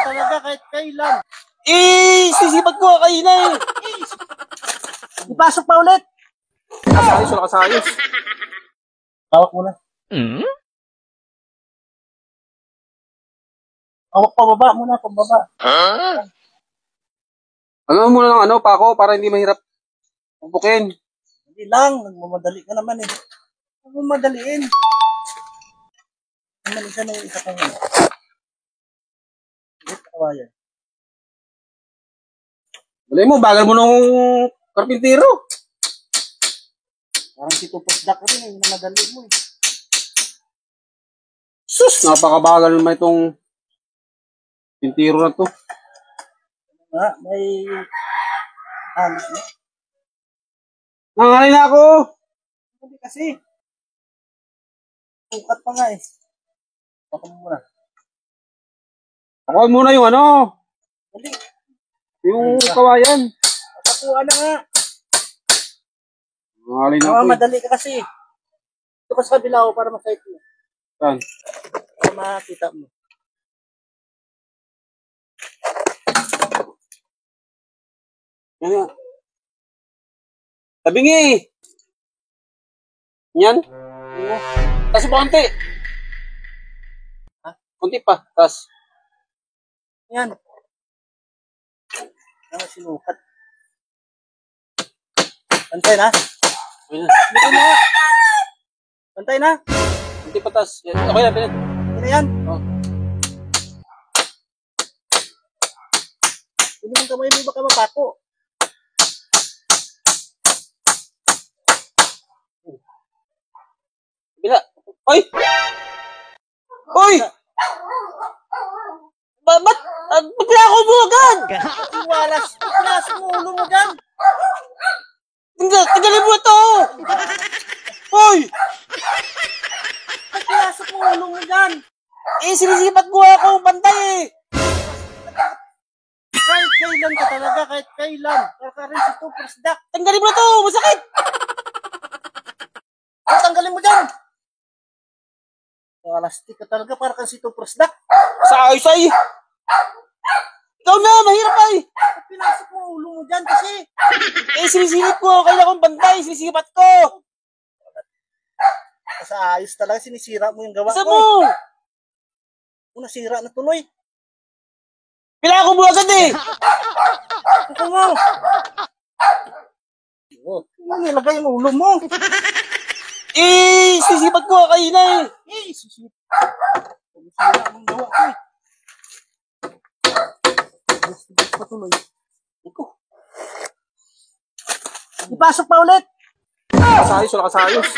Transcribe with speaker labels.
Speaker 1: talaga kahit kailan.
Speaker 2: Sisipag ko kayo na eh.
Speaker 1: Ipasok pa ulit.
Speaker 2: Kasayos, wala kasayos.
Speaker 1: Hawak muna. Hawak pababa muna, pababa.
Speaker 2: Ano muna ng ano, pako, para hindi mahirap pupukin.
Speaker 1: Hindi lang, nagmamadali ka naman eh. Nagmamadaliin. Naman isa na yung isa kong kawayan.
Speaker 2: Wala mo, bagal mo nung karpintero.
Speaker 1: Parang si Tupasdak rin eh, namadali mo eh.
Speaker 2: Sus, napakabagal naman itong karpintero na to.
Speaker 1: May alis na.
Speaker 2: Nanganay na ako.
Speaker 1: Hindi kasi. Sukat pa nga eh. Baka mo muna.
Speaker 2: Ako muna yung ano,
Speaker 1: Hindi.
Speaker 2: yung kawayan.
Speaker 1: Patakuha na nga.
Speaker 2: Nanganay na ako.
Speaker 1: Madali ka kasi. Ito pa sa kabila ko para masayit mo.
Speaker 2: Saan?
Speaker 1: Para makita mo.
Speaker 2: Yan nga. Tabingi! Yan. Tas pa konti.
Speaker 1: Ha?
Speaker 2: Konti pa. Tas.
Speaker 1: Yan. Ang sinukat. Pantay na.
Speaker 2: Okay na.
Speaker 1: Dito na. Pantay na.
Speaker 2: Konti pa tas. Okay na, pinag.
Speaker 1: Ito na yan.
Speaker 2: Oh.
Speaker 1: Hindi mong kamay mo baka mapako.
Speaker 2: Bila. Oy! Oy! Ba't pinako mo agad?
Speaker 1: Walas. Walas mo ulo mo dyan.
Speaker 2: Tinggalin mo ito! Oy!
Speaker 1: Pinasok mo ulo mo dyan.
Speaker 2: Sinisipat ko ako bantay eh!
Speaker 1: Kahit kailan ka talaga, kahit kailan. Kakarin si Tupasdak.
Speaker 2: Tanggalin mo na to! Masakit!
Speaker 1: Tanggalin mo dyan. Walastik ka talaga para kang si Tupasdak.
Speaker 2: Sa ayos-ay! Ikaw na! Mahirap ay!
Speaker 1: Pinasok mo ulo mo dyan kasi.
Speaker 2: Sinisilip ko! Kailan kong bantay! Sinisipat ko!
Speaker 1: Sa ayos talaga, sinisira mo yung gawa
Speaker 2: Isa
Speaker 1: ko.
Speaker 2: mo!
Speaker 1: Nasira na tuloy.
Speaker 2: Pinako mo agad eh!
Speaker 1: Ito mo. Nilagay yung ulo mo.
Speaker 2: Sisipat ko kayo na eh!
Speaker 1: Sisira. Nasira mong gawa ko eh. Gusto patuloy. Ito. Ipasok pa ulit.
Speaker 2: Kasayos, wala kasayos.